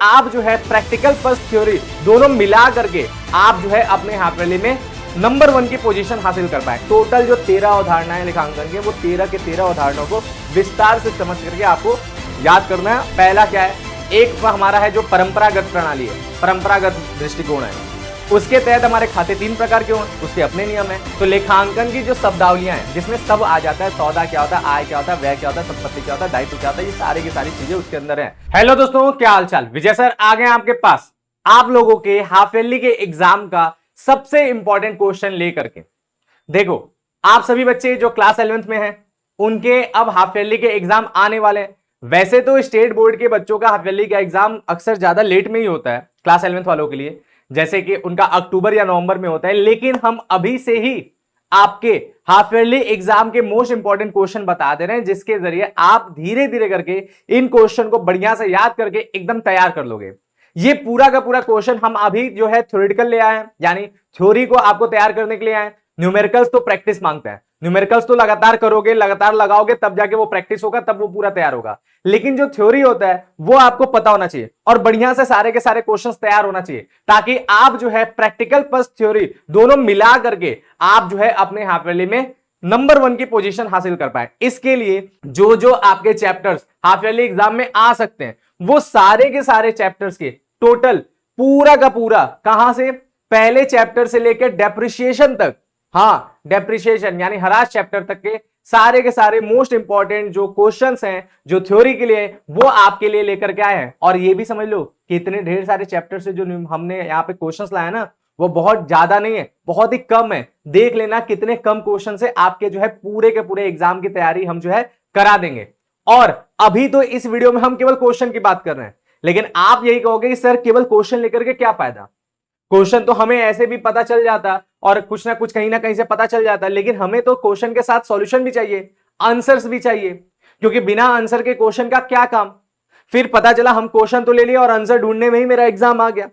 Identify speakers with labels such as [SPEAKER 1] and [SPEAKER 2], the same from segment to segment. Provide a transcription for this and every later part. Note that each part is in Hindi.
[SPEAKER 1] आप जो है प्रैक्टिकल प्लस थ्योरी दोनों मिला करके आप जो है अपने हाफ ईयरली में नंबर 1 की पोजीशन हासिल कर पाए। टोटल जो 13 अवधारणाएं लेखांकन के, वो 13 के 13 अवधारणाओं को विस्तार से समझ करके आपको याद करना है। पहला क्या है, एक हमारा है जो परंपरागत प्रणाली है, परंपरागत दृष्टिकोण है, उसके तहत हमारे खाते 3 प्रकार के हों, उसके अपने नियम है। तो लेखांकन की जो शब्दावलियां हैं जिसमें सब आ जाता है, सौदा क्या होता है, आय क्या होता है, व्यय क्या होता है, संपत्ति क्या होता है, दायित्व क्या होता है, ये सारी की सारी चीजें उसके अंदर है। हेलो दोस्तों, क्या हाल चाल, विजय सर आ गए आपके पास आप लोगों के हाफ ईयरली के एग्जाम का सबसे इंपॉर्टेंट क्वेश्चन लेकर के। देखो, आप सभी बच्चे जो क्लास 11th में हैं उनके अब हाफ ईयरली के एग्जाम आने वाले हैं। वैसे तो स्टेट बोर्ड के बच्चों का हाफ ईयरली का एग्जाम अक्सर ज्यादा लेट में ही होता है क्लास 11th वालों के लिए, जैसे कि उनका अक्टूबर या नवंबर में होता है, लेकिन हम अभी से ही आपके हाफ ईयरली एग्जाम के मोस्ट इंपॉर्टेंट क्वेश्चन बता दे रहे हैं, जिसके जरिए आप धीरे धीरे करके इन क्वेश्चन को बढ़िया से याद करके एकदम तैयार कर लोगे। ये पूरा का पूरा क्वेश्चन हम अभी जो है थ्योरेटिकल ले आए हैं, यानी थ्योरी को आपको तैयार करने के लिए आए हैं। न्यूमेरिकल्स तो प्रैक्टिस मांगता है, न्यूमेरिकल्स तो लगातार करोगे, लगातार लगाओगे, तब जाके वो प्रैक्टिस होगा, तब वो पूरा तैयार होगा। लेकिन जो थ्योरी होता है वो आपको पता होना चाहिए और बढ़िया से सारे के सारे क्वेश्चंस तैयार होना चाहिए, ताकि आप जो है प्रैक्टिकल प्लस थ्योरी दोनों मिला करके आप जो है अपने हाफ ईयरली में नंबर 1 की पोजीशन हासिल कर पाए। इसके लिए जो जो आपके चैप्टर्स हाफ ईयरली एग्जाम में आ सकते हैं, वो सारे के सारे चैप्टर्स के टोटल पूरा का पूरा, कहां से, पहले चैप्टर से लेकर डेप्रिसिएशन तक, हाँ डेप्रिसिएशन यानी हरास चैप्टर तक के सारे के सारे मोस्ट इंपॉर्टेंट जो क्वेश्चंस हैं जो थ्योरी के लिए, वो आपके लिए लेकर के आए हैं। और ये भी समझ लो कि इतने ढेर सारे चैप्टर से जो हमने यहाँ पे क्वेश्चंस लाए ना, वो बहुत ज्यादा नहीं है, बहुत ही कम है। देख लेना कितने कम क्वेश्चन से आपके जो है पूरे के पूरे एग्जाम की तैयारी हम जो है करा देंगे। और अभी तो इस वीडियो में हम केवल क्वेश्चन की बात कर रहे हैं, लेकिन आप यही कहोगे कि सर केवल क्वेश्चन लेकर के क्या फायदा, क्वेश्चन तो हमें ऐसे भी पता चल जाता और कुछ ना कुछ कहीं ना कहीं से पता चल जाता, लेकिन हमें तो क्वेश्चन के साथ सॉल्यूशन भी चाहिए, आंसर्स भी चाहिए, क्योंकि बिना आंसर के क्वेश्चन का क्या काम। फिर पता चला हम क्वेश्चन तो ले लिया और आंसर ढूंढने में ही मेरा एग्जाम आ गया।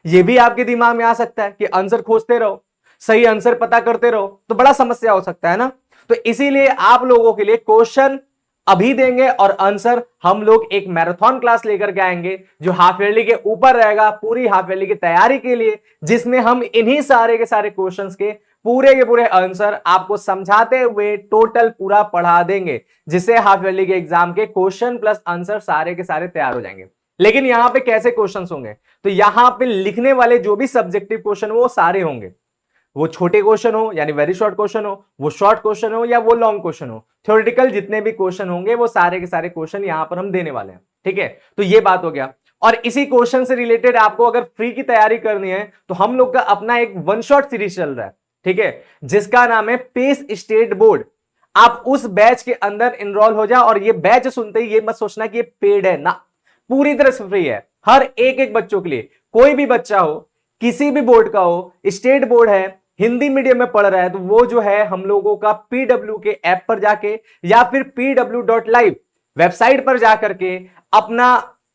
[SPEAKER 1] यह भी आपके दिमाग में आ सकता है कि आंसर खोजते रहो, सही आंसर पता करते रहो, तो बड़ा समस्या हो सकता है ना। तो इसीलिए आप लोगों के लिए क्वेश्चन अभी देंगे और आंसर हम लोग एक मैराथन क्लास लेकर के आएंगे जो हाफ ईयरली के ऊपर रहेगा, पूरी हाफ ईयरली की तैयारी के लिए, जिसमें हम इन्हीं सारे के सारे क्वेश्चंस के पूरे आंसर आपको समझाते हुए टोटल पूरा पढ़ा देंगे, जिससे हाफ ईयरली के एग्जाम के क्वेश्चन प्लस आंसर सारे के सारे तैयार हो जाएंगे। लेकिन यहां पे कैसे क्वेश्चंस होंगे, तो यहां पे लिखने वाले जो भी सब्जेक्टिव क्वेश्चन वो सारे होंगे, वो छोटे क्वेश्चन हो यानी वेरी शॉर्ट क्वेश्चन हो, वो शॉर्ट क्वेश्चन हो या वो लॉन्ग क्वेश्चन हो, थ्योरेटिकल जितने भी क्वेश्चन होंगे वो सारे के सारे क्वेश्चन यहां पर हम देने वाले हैं। ठीक है, तो ये बात हो गया। और इसी क्वेश्चन से रिलेटेड आपको अगर फ्री की तैयारी करनी है तो हम लोग का अपना एक वन शॉट सीरीज चल रहा है, ठीक है, जिसका नाम है पेस स्टेट बोर्ड। आप उस बैच के अंदर इनरोल हो जाओ, और ये बैच सुनते ही ये मत सोचना कि ये पेड है ना, पूरी तरह से फ्री है हर एक बच्चों के लिए। कोई भी बच्चा हो, किसी भी बोर्ड का हो, स्टेट बोर्ड है, हिंदी मीडियम में पढ़ रहा है, तो वो जो है हम लोगों का पीडब्ल्यू के ऐप पर जाके या फिर pw.live वेबसाइट पर जाकर के अपना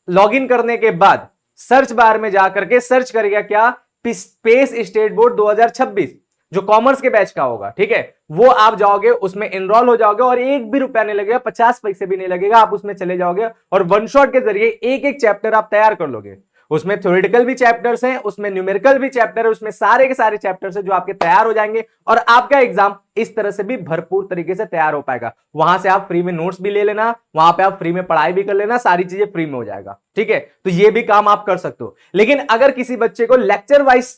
[SPEAKER 1] लॉगिन करने के बाद सर्च बार में जाकर के सर्च करेगा क्या, पेस स्टेट बोर्ड 2026, जो कॉमर्स के बैच का होगा। ठीक है, वो आप जाओगे, उसमें एनरोल हो जाओगे और 1 भी रुपया नहीं लगेगा, 50 पैसे भी नहीं लगेगा, आप उसमें चले जाओगे और वन शॉट के जरिए एक चैप्टर आप तैयार कर लोगे। उसमें थ्योरेटिकल भी चैप्टर्स हैं, उसमें न्यूमेरिकल भी चैप्टर है, उसमें सारे के सारे चैप्टर्स हैं जो आपके तैयार हो जाएंगे और आपका एग्जाम इस तरह से भी भरपूर तरीके से तैयार हो पाएगा। वहां से आप फ्री में नोट्स भी ले लेना, वहां पे आप फ्री में पढ़ाई भी कर लेना, सारी चीजें फ्री में हो जाएगा। ठीक है, तो ये भी काम आप कर सकते हो। लेकिन अगर किसी बच्चे को लेक्चर वाइज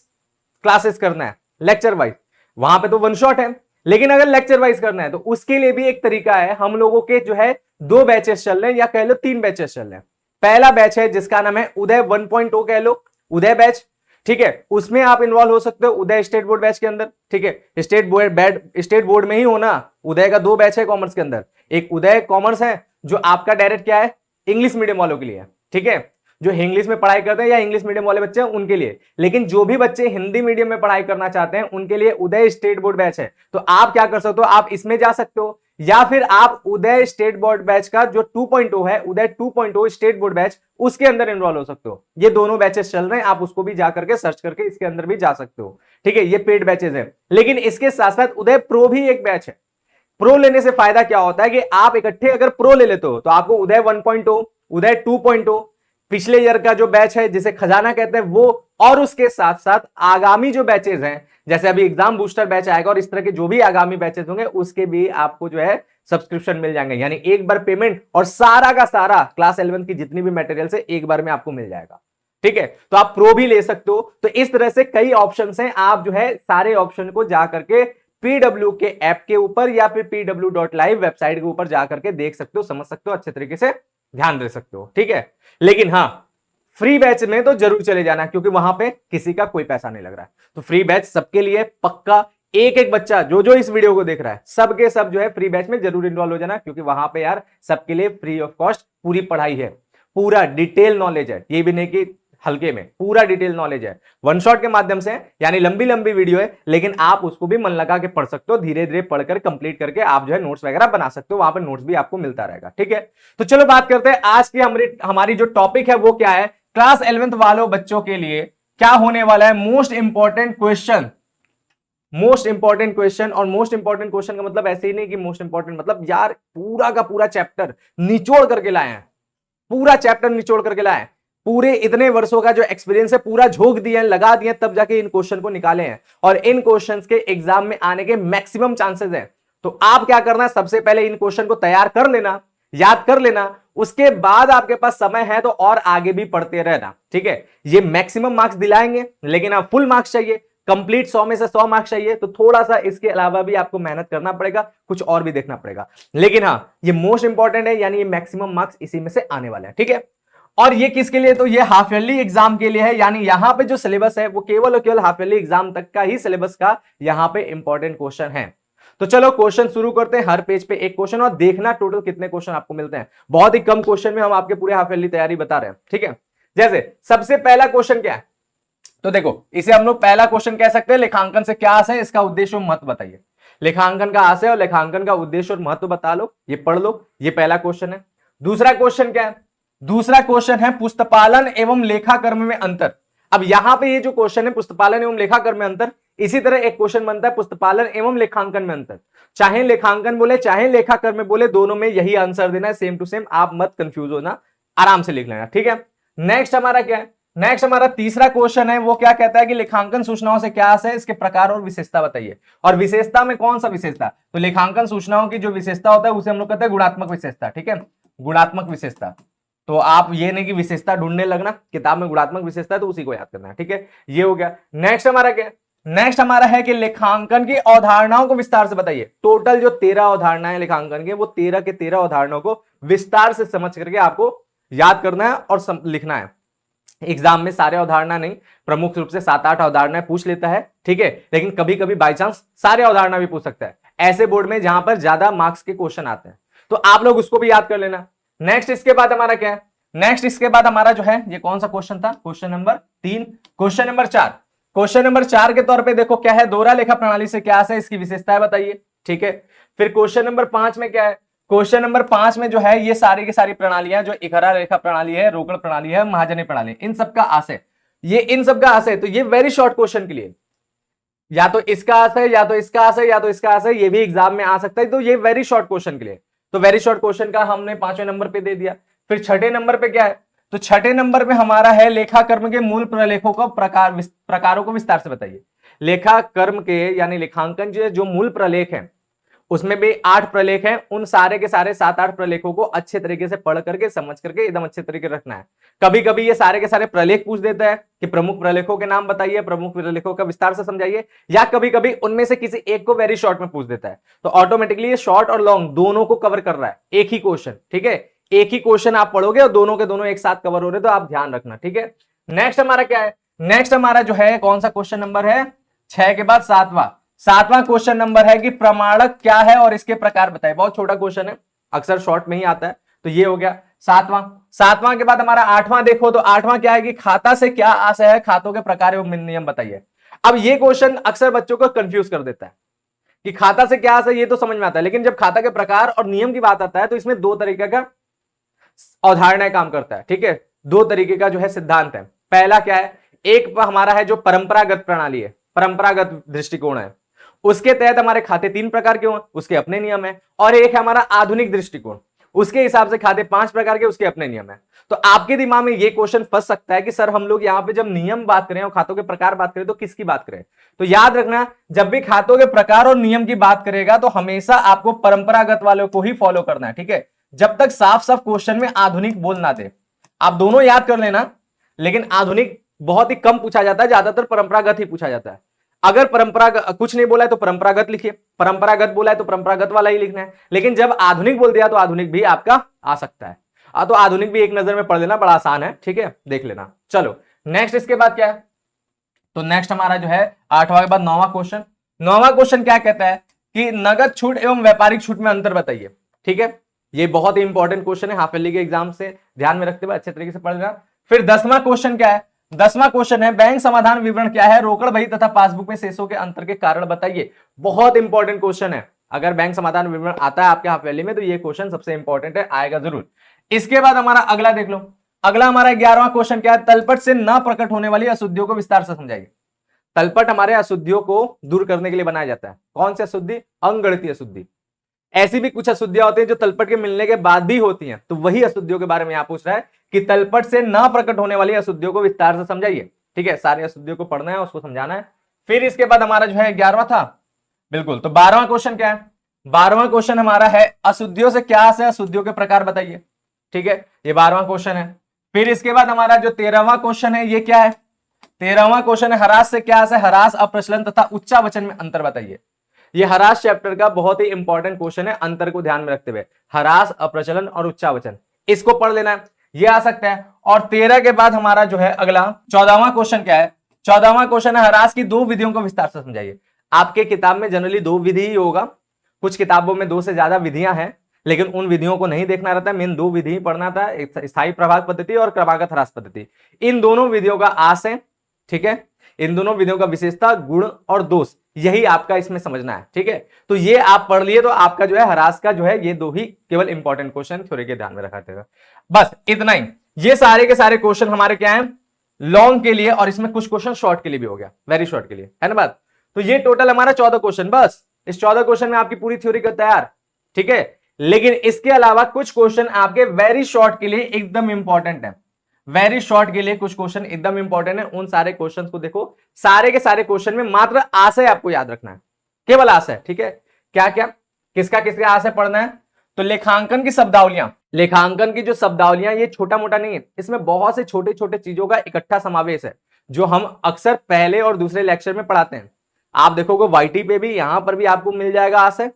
[SPEAKER 1] क्लासेस करना है, लेक्चर वाइज, वहां पे तो वन शॉट है, लेकिन अगर लेक्चर वाइज करना है तो उसके लिए भी एक तरीका है। हम लोगों के जो है 2 बैचेस चल रहे हैं, या कह लो 3 बैचेस चल रहे हैं। पहला बैच है जिसका नाम है उदय 1.0, कह लो उदय बैच। ठीक है, उसमें आप इन्वॉल्व हो सकते हो उदय स्टेट बोर्ड बैच के अंदर। ठीक है, स्टेट बोर्ड में ही होना, उदय का 2 बैच है कॉमर्स के अंदर। एक उदय कॉमर्स है जो आपका डायरेक्ट क्या है, इंग्लिश मीडियम वालों के लिए है। ठीक है, जो इंग्लिश में पढ़ाई करते हैं या इंग्लिश मीडियम वाले बच्चे हैं उनके लिए। लेकिन जो भी बच्चे हिंदी मीडियम में पढ़ाई करना चाहते हैं उनके लिए उदय स्टेट बोर्ड बैच है। तो आप क्या कर सकते हो, आप इसमें जा सकते हो, या फिर आप उदय स्टेट बोर्ड बैच का जो 2.0 है, उदय 2.0 स्टेट बोर्ड बैच, उसके अंदर एनरोल हो सकते हो। ये दोनों बैचेस चल रहे हैं, आप उसको भी जाकर के सर्च करके इसके अंदर भी जा सकते हो। ठीक है, ये पेड बैचेस है। लेकिन इसके साथ साथ उदय प्रो भी एक बैच है। प्रो लेने से फायदा क्या होता है कि आप इकट्ठे अगर प्रो ले लेते हो तो आपको उदय 1.0, उदय 2.0 पिछले ईयर का जो बैच है जिसे खजाना कहते हैं वो, और उसके साथ साथ आगामी जो बैचेज हैं, जैसे अभी एग्जाम बूस्टर बैच आएगा और इस तरह के जो भी आगामी बैचेज होंगे उसके भी आपको जो है सब्सक्रिप्शन मिल जाएंगे। यानी एक बार पेमेंट और सारा का सारा क्लास 11 की जितनी भी मटेरियल है एक बार में आपको मिल जाएगा। ठीक है, तो आप प्रो भी ले सकते हो। तो इस तरह से कई ऑप्शंस हैं, आप जो है सारे ऑप्शन को जाकर के पीडब्ल्यू के ऐप के ऊपर या फिर pw.live वेबसाइट के ऊपर जाकर के देख सकते हो, समझ सकते हो, अच्छे तरीके से ध्यान दे सकते हो। ठीक है, लेकिन हाँ फ्री बैच में तो जरूर चले जाना क्योंकि वहां पे किसी का कोई पैसा नहीं लग रहा है। तो फ्री बैच सबके लिए पक्का, एक एक बच्चा जो जो इस वीडियो को देख रहा है सबके सब जो है फ्री बैच में जरूर इन्वॉल्व हो जाना, क्योंकि वहां पे यार सबके लिए फ्री ऑफ कॉस्ट पूरी पढ़ाई है, पूरा डिटेल नॉलेज है। ये भी नहीं कि हल्के में, पूरा डिटेल नॉलेज है, वन शॉट के माध्यम से, यानी लंबी लंबी वीडियो है लेकिन आप उसको भी मन लगा के पढ़ सकते हो, धीरे धीरे पढ़कर कंप्लीट करके आप जो है नोट्स वगैरह बना सकते हो, वहां पर नोट्स भी आपको मिलता रहेगा। ठीक है, तो चलो बात करते हैं आज की हमारी जो टॉपिक है वो क्या है। क्लास 11th वालों बच्चों के लिए क्या होने वाला है, most important question. Most important question, और मोस्ट इंपॉर्टेंट क्वेश्चन का मतलब ऐसे ही नहीं कि मोस्ट इंपॉर्टेंट मतलब यार पूरा का पूरा चैप्टर निचोड़ करके लाए हैं, पूरा चैप्टर निचोड़ करके लाए हैं, पूरे इतने वर्षों का जो एक्सपीरियंस है पूरा झोंक दिया, लगा दिया, तब जाके इन क्वेश्चन को निकाले हैं और इन क्वेश्चंस के एग्जाम में आने के मैक्सिमम चांसेस हैं। तो आप क्या करना है, सबसे पहले इन क्वेश्चन को तैयार कर लेना, याद कर लेना, उसके बाद आपके पास समय है तो और आगे भी पढ़ते रहना। ठीक है, ये मैक्सिमम मार्क्स दिलाएंगे लेकिन आप फुल मार्क्स चाहिए, कंप्लीट 100 में से 100 मार्क्स चाहिए तो थोड़ा सा इसके अलावा भी आपको मेहनत करना पड़ेगा, कुछ और भी देखना पड़ेगा, लेकिन हाँ ये मोस्ट इंपॉर्टेंट है, यानी ये मैक्सिमम मार्क्स इसी में से आने वाले हैं। ठीक है, और ये किसके लिए, तो ये हाफ ईयरली एग्जाम के लिए है, यानी यहां पे जो सिलेबस है वो केवल और केवल हाफ ईयरली एग्जाम तक का ही सिलेबस का यहां पे इंपॉर्टेंट क्वेश्चन है। तो चलो क्वेश्चन शुरू करते हैं, हर पेज पे एक क्वेश्चन, और देखना टोटल कितने क्वेश्चन आपको मिलते हैं। बहुत ही कम क्वेश्चन में हम आपके पूरे हाफ ईयरली तैयारी बता रहे हैं। ठीक है, जैसे सबसे पहला क्वेश्चन क्या है, तो देखो इसे हम लोग पहला क्वेश्चन कह सकते हैं, लेखांकन से क्या आशय है, इसका उद्देश्य और महत्व बताइए। लेखांकन का आशय और लेखांकन का उद्देश्य और महत्व बता लो, ये पढ़ लो, ये पहला क्वेश्चन है। दूसरा क्वेश्चन क्या है, दूसरा क्वेश्चन है पुस्तपालन एवं लेखाकर्म में अंतर। अब यहां पे ये जो क्वेश्चन है पुस्तपालन एवं लेखाकर्म में अंतर, इसी तरह एक क्वेश्चन बनता है पुस्तपालन एवं लेखांकन में अंतर। चाहे लेखांकन बोले चाहे लेखाकर्म में बोले, दोनों में यही आंसर देना है, सेम टू सेम, आप मत कंफ्यूज होना, आराम से लिख लेना। ठीक है, नेक्स्ट हमारा क्या है, नेक्स्ट हमारा तीसरा क्वेश्चन है, वो क्या कहता है कि लेखांकन सूचनाओं से क्या आशय है, इसके प्रकार और विशेषता बताइए। और विशेषता में कौन सा विशेषता, तो लेखांकन सूचनाओं की जो विशेषता होता है उसे हम लोग कहते हैं गुणात्मक विशेषता। ठीक है, गुणात्मक विशेषता, तो आप ये नहीं कि विशेषता ढूंढने लगना, किताब में गुणात्मक विशेषता है तो उसी को याद करना है। ठीक है, ये हो गया। नेक्स्ट हमारा क्या, नेक्स्ट हमारा है कि लेखांकन की अवधारणाओं को विस्तार से बताइए। टोटल जो 13 अवधारणाएं लेखांकन के, वो 13 के 13 अवधारणाओं को विस्तार से समझ करके आपको याद करना है और लिखना है। एग्जाम में सारे अवधारणा नहीं, प्रमुख रूप से 7-8 अवधारणाएं पूछ लेता है। ठीक है, लेकिन कभी कभी बाई चांस सारे अवधारणा भी पूछ सकता है, ऐसे बोर्ड में जहां पर ज्यादा मार्क्स के क्वेश्चन आते हैं, तो आप लोग उसको भी याद कर लेना। नेक्स्ट इसके बाद हमारा क्या है, नेक्स्ट इसके बाद हमारा जो है, ये कौन सा क्वेश्चन था, question number 3, question number 4। Question number 4 के तौर पे देखो क्या है, दोहरा लेखा प्रणाली से क्या है, इसकी विशेषताएं बताइए। ठीक है, फिर क्वेश्चन नंबर 5 में क्या है, क्वेश्चन नंबर 5 में जो है ये सारी की सारी प्रणालियां, जो इकहरा रेखा प्रणाली है, रोकड़ प्रणाली है, महाजनी प्रणाली, इन सबका आशय, ये इन सबका आशय, तो ये वेरी शॉर्ट क्वेश्चन के लिए या तो इसका आशय या तो इसका आशय या तो इसका आशय, ये भी एग्जाम में आ सकता है, तो ये वेरी शॉर्ट क्वेश्चन के लिए, तो वेरी शॉर्ट क्वेश्चन का हमने 5वें नंबर पे दे दिया। फिर 6ठे नंबर पे क्या है, तो 6ठे नंबर पे हमारा है लेखाकर्म के मूल प्रलेखों को प्रकारों को विस्तार से बताइए। लेखाकर्म के यानी लेखांकन जो मूल प्रलेख है उसमें भी 8 प्रलेख हैं, उन सारे के सारे 7-8 प्रलेखों को अच्छे तरीके से पढ़ करके समझ करके एकदम अच्छे तरीके रखना है। कभी कभी ये सारे के सारे प्रलेख पूछ देता है कि प्रमुख प्रलेखों के नाम बताइए, प्रमुख प्रलेखों का विस्तार से समझाइए, या कभी कभी उनमें से किसी एक को वेरी शॉर्ट में पूछ देता है, तो ऑटोमेटिकली ये शॉर्ट और लॉन्ग दोनों को कवर कर रहा है एक ही क्वेश्चन। ठीक है, एक ही क्वेश्चन आप पढ़ोगे और दोनों के दोनों एक साथ कवर हो रहे, तो आप ध्यान रखना। ठीक है, नेक्स्ट हमारा क्या है, नेक्स्ट हमारा जो है कौन सा क्वेश्चन नंबर है, 6 के बाद 7वां क्वेश्चन नंबर है कि प्रमाणक क्या है और इसके प्रकार बताइए। बहुत छोटा क्वेश्चन है, अक्सर शॉर्ट में ही आता है, तो ये हो गया 7वां के बाद हमारा 8वां देखो, तो 8वां क्या है कि खाता से क्या आशय है, खातों के प्रकार एवं नियम बताइए। अब ये क्वेश्चन अक्सर बच्चों को कंफ्यूज कर देता है कि खाता से क्या आशय, ये तो समझ में आता है, लेकिन जब खाता के प्रकार और नियम की बात आता है तो इसमें 2 तरीके का अवधारणा काम करता है। ठीक है, 2 तरीके का जो है सिद्धांत है। पहला क्या है, एक हमारा है जो परंपरागत प्रणाली है, परंपरागत दृष्टिकोण है, उसके तहत हमारे खाते 3 प्रकार के हों, उसके अपने नियम है, और एक है हमारा आधुनिक दृष्टिकोण, उसके हिसाब से खाते 5 प्रकार के, उसके अपने नियम है। तो आपके दिमाग में ये क्वेश्चन फंस सकता है कि सर हम लोग यहाँ पे जब नियम बात करें और खातों के प्रकार बात करें तो किसकी बात करें। तो याद रखना, जब भी खातों के प्रकार और नियम की बात करेगा तो हमेशा आपको परंपरागत वालों को ही फॉलो करना है, ठीक है। जब तक साफ साफ क्वेश्चन में आधुनिक बोल ना दे, आप दोनों याद कर लेना, लेकिन आधुनिक बहुत ही कम पूछा जाता है, ज्यादातर परंपरागत ही पूछा जाता है। अगर परंपरागत कुछ नहीं बोला है तो परंपरागत लिखिए, परंपरागत बोला है तो परंपरागत वाला ही लिखना है, लेकिन जब आधुनिक बोल दिया तो आधुनिक भी आपका आ सकता है। तो आधुनिक भी एक नजर में पढ़ लेना, बड़ा आसान है, ठीक है, देख लेना। चलो नेक्स्ट, इसके बाद क्या है, तो नेक्स्ट हमारा जो है 8वां के बाद 9वां क्वेश्चन। 9वां क्वेश्चन क्या कहता है कि नगद छूट एवं व्यापारिक छूट में अंतर बताइए, ठीक है। ये बहुत ही इंपॉर्टेंट क्वेश्चन है, हाफ ईयरली के एग्जाम से ध्यान में रखते हुए अच्छे तरीके से पढ़ लेना। फिर 10वां क्वेश्चन क्या है, 10वां क्वेश्चन है बैंक समाधान विवरण क्या है, रोकड़ बही तथा पासबुक में शेषों के अंतर के कारण बताइए। बहुत इंपॉर्टेंट क्वेश्चन है, अगर बैंक समाधान विवरण आता है आपके हाफ ईयरली में तो ये क्वेश्चन सबसे इंपॉर्टेंट है, आएगा जरूर। इसके बाद हमारा अगला देख लो, अगला हमारा 11वां क्वेश्चन क्या है, तलपट से न प्रकट होने वाली अशुद्धियों को विस्तार से समझाइए। तलपट हमारे अशुद्धियों को दूर करने के लिए बनाया जाता है। कौन सी अशुद्धि? अंगणितीय अशुद्धि। ऐसी भी कुछ अशुद्धियां होती हैं जो तलपट के मिलने के बाद भी होती हैं, तो वही अशुद्धियों के बारे में यहां पूछ रहा है कि तलपट से न प्रकट होने वाली अशुद्धियों को विस्तार से समझाइए, ठीक है। सारी अशुद्धियों को पढ़ना है, उसको समझाना है। फिर इसके बाद हमारा जो है 11वां था, बिल्कुल, तो 12वां क्वेश्चन क्या है, 12वां क्वेश्चन हमारा है अशुद्धियों से क्या से अशुद्धियों के प्रकार बताइए, ठीक है, ये 12वां क्वेश्चन है। फिर इसके बाद हमारा जो 13वां क्वेश्चन है ये क्या है, 13वां क्वेश्चन है हरास से क्या से हरास, अप्रचलन तथा उच्चावचन में अंतर बताइए। ये हरास चैप्टर का बहुत ही इंपॉर्टेंट क्वेश्चन है, अंतर को ध्यान में रखते हुए, हरास, अप्रचलन और उच्चावचन, इसको पढ़ लेना है, ये आ सकता है। और 13 के बाद हमारा जो है अगला 14वां क्वेश्चन क्या है, 14वां क्वेश्चन है हरास की 2 विधियों को विस्तार से समझाइए। आपके किताब में जनरली 2 विधि ही होगा, कुछ किताबों में 2 से ज्यादा विधियां हैं, लेकिन उन विधियों को नहीं देखना रहता है, मेन 2 विधि ही पढ़ना था, स्थायी प्रभाग पद्धति और क्रमागत हरास पद्धति। इन दोनों विधियों का आस है, ठीक है, इन दोनों विधियों का विशेषता, गुण और दोष, यही आपका इसमें समझना है, ठीक है। तो ये आप पढ़ लिए तो आपका जो है हरास का जो है ये 2 ही केवल इंपॉर्टेंट क्वेश्चन थ्योरी के ध्यान में रखा जाएगा, बस इतना ही। ये सारे के सारे क्वेश्चन हमारे क्या है, लॉन्ग के लिए, और इसमें कुछ क्वेश्चन शॉर्ट के लिए भी हो गया, वेरी शॉर्ट के लिए, है ना बात। तो ये टोटल हमारा 14 क्वेश्चन, बस इस 14 क्वेश्चन में आपकी पूरी थ्योरी का तैयार, ठीक है। लेकिन इसके अलावा कुछ क्वेश्चन आपके वेरी शॉर्ट के लिए एकदम इंपॉर्टेंट है, वेरी शॉर्ट के लिए कुछ क्वेश्चन एकदम इंपॉर्टेंट है। उन सारे क्वेश्चंस को देखो, सारे के सारे क्वेश्चन में मात्र आशय आपको याद रखना है, केवल आशय, ठीक है। क्या क्या, किसका किसका आशय पढ़ना है, तो लेखांकन की शब्दावलियां, लेखांकन की जो शब्दावलियां ये छोटा मोटा नहीं है, इसमें बहुत से छोटे छोटे चीजों का इकट्ठा समावेश है, जो हम अक्सर पहले और दूसरे लेक्चर में पढ़ाते हैं। आप देखोगे वाईटी पे भी, यहां पर भी आपको मिल जाएगा आशय,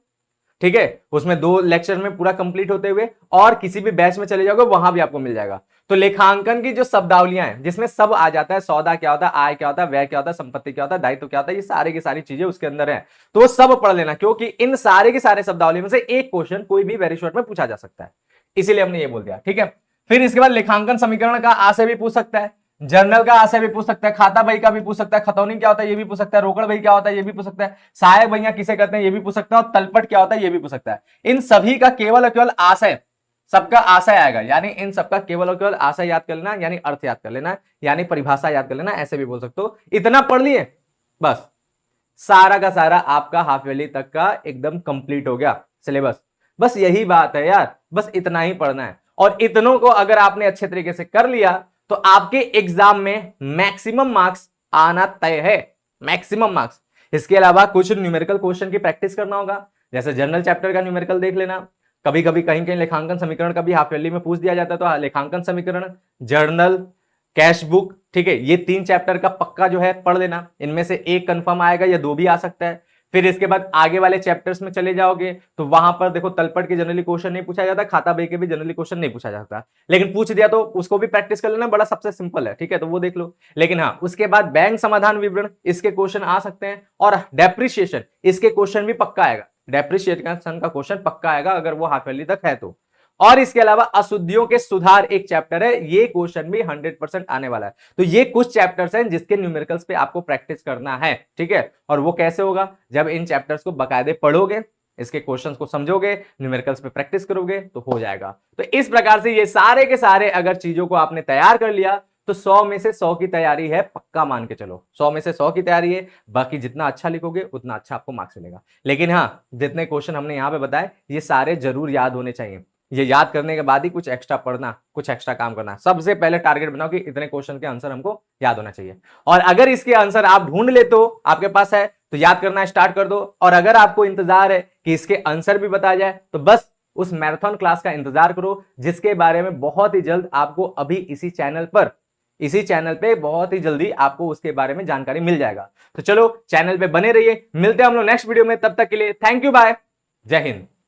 [SPEAKER 1] ठीक है, उसमें 2 लेक्चर में पूरा कंप्लीट होते हुए, और किसी भी बैच में चले जाओगे वहां भी आपको मिल जाएगा। तो लेखांकन की जो शब्दावलियां हैं जिसमें सब आ जाता है, सौदा क्या होता है, आय क्या होता है, व्यय क्या होता है, संपत्ति क्या होता है, दायित्व क्या होता है, ये सारे की सारी चीजें उसके अंदर है, तो वो सब पढ़ लेना, क्योंकि इन सारे के सारे शब्दावली में से एक क्वेश्चन कोई भी वेरी शॉर्ट में पूछा जा सकता है, इसीलिए हमने ये बोल दिया, ठीक है। फिर इसके बाद लेखांकन समीकरण का आशय भी पूछ सकता है, जर्नल का आशय भी पूछ सकता है, खाता बही का भी पूछ सकता है, खतौनी क्या होता है ये भी पूछ सकता है, रोकड़ बही क्या होता है ये भी पूछ सकता है, सहायक बहियां किसे कहते हैं ये भी पूछ सकता है, और तलपट क्या होता है ये भी पूछ सकता है। इन सभी का केवल और केवल आशय, सबका आशय आएगा, यानी इन सबका केवल और केवल आशय याद कर लेना, यानी अर्थ याद कर लेना, यानी परिभाषा याद कर लेना, ऐसे भी बोल सकते हो। इतना पढ़ लिए, बस सारा का सारा आपका हाफ ईयरली तक का एकदम कंप्लीट हो गया सिलेबस। बस यही बात है यार, बस इतना ही पढ़ना है, और इतनों को अगर आपने अच्छे तरीके से कर लिया तो आपके एग्जाम में मैक्सिमम मार्क्स आना तय है, मैक्सिमम मार्क्स। इसके अलावा कुछ न्यूमेरिकल क्वेश्चन की प्रैक्टिस करना होगा, जैसे जनरल चैप्टर का न्यूमेरिकल देख लेना, कभी कभी कहीं कहीं लेखांकन समीकरण का भी हाफ ईयरली में पूछ दिया जाता है, तो लेखांकन समीकरण, जर्नल, कैश बुक, ठीक है, ये 3 चैप्टर का पक्का जो है पढ़ लेना, इनमें से एक कंफर्म आएगा या 2 भी आ सकता है। फिर इसके बाद आगे वाले चैप्टर्स में चले जाओगे तो वहां पर देखो तलपट के जनरली क्वेश्चन नहीं पूछा जाता, खाता बही के भी जनरली क्वेश्चन नहीं पूछा जाता, लेकिन पूछ दिया तो उसको भी प्रैक्टिस कर लेना, बड़ा सबसे सिंपल है, ठीक है, तो वो देख लो। लेकिन हाँ, उसके बाद बैंक समाधान विवरण, इसके क्वेश्चन आ सकते हैं, और डेप्रिसिएशन, इसके क्वेश्चन भी पक्का आएगा, डेप्रिसिएशन का क्वेश्चन पक्का आएगा अगर वो हाफ ईयरली तक है तो। और इसके अलावा अशुद्धियों के सुधार एक चैप्टर है, ये क्वेश्चन भी 100% आने वाला है। तो ये कुछ चैप्टर्स हैं जिसके न्यूमेरिकल्स पे आपको प्रैक्टिस करना है, ठीक है। और वो कैसे होगा, जब इन चैप्टर्स को बकायदे पढ़ोगे, इसके क्वेश्चंस को समझोगे, न्यूमेरिकल्स पे प्रैक्टिस करोगे तो हो जाएगा। तो इस प्रकार से ये सारे के सारे अगर चीजों को आपने तैयार कर लिया तो 100 में से 100 की तैयारी है, पक्का मान के चलो, 100 में से 100 की तैयारी है। बाकी जितना अच्छा लिखोगे उतना अच्छा आपको मार्क्स मिलेगा। लेकिन हाँ, जितने क्वेश्चन हमने यहाँ पे बताए ये सारे जरूर याद होने चाहिए, ये याद करने के बाद ही कुछ एक्स्ट्रा पढ़ना, कुछ एक्स्ट्रा काम करना। सबसे पहले टारगेट बनाओ कि इतने क्वेश्चन के आंसर हमको याद होना चाहिए, और अगर इसके आंसर आप ढूंढ लेते हो, आपके पास है, तो याद करना स्टार्ट कर दो। और अगर आपको इंतजार है कि इसके आंसर भी बताया जाए, तो बस उस मैराथन क्लास का इंतजार करो, जिसके बारे में बहुत ही जल्द आपको अभी इसी चैनल पे बहुत ही जल्दी आपको उसके बारे में जानकारी मिल जाएगा। तो चलो चैनल पे बने रहिए, मिलते हैं हम लोग नेक्स्ट वीडियो में, तब तक के लिए थैंक यू, बाय, जय हिंद।